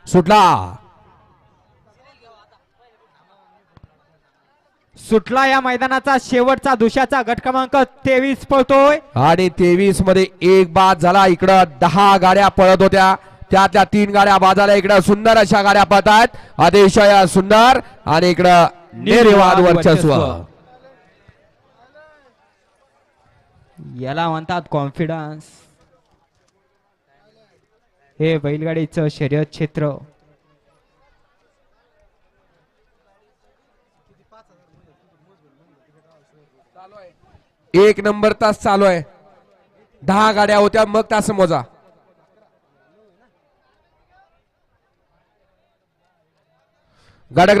सुटला सुटला या मैदानाचा शेवटचा दुशाचा गट क्रमांक 23 पळतोय आणि 23 मध्ये एक बाद झाला. इकडं 10 गाड्या पळत होत्या, त्यातल्या 3 गाड्या बाद झाल्या. इकडं सुंदर अशा गाड्या पळत आहेत, अतिशय सुंदर. आणि इकडं निर्विवाद वर्चस्व. याला म्हणतात कॉन्फिडन्स. हे बैलगाडीचं शर्यत क्षेत्र. एक नंबर तास चालू आहे. 10 गाड्या होत्या, मग तास मोजा. गाड्या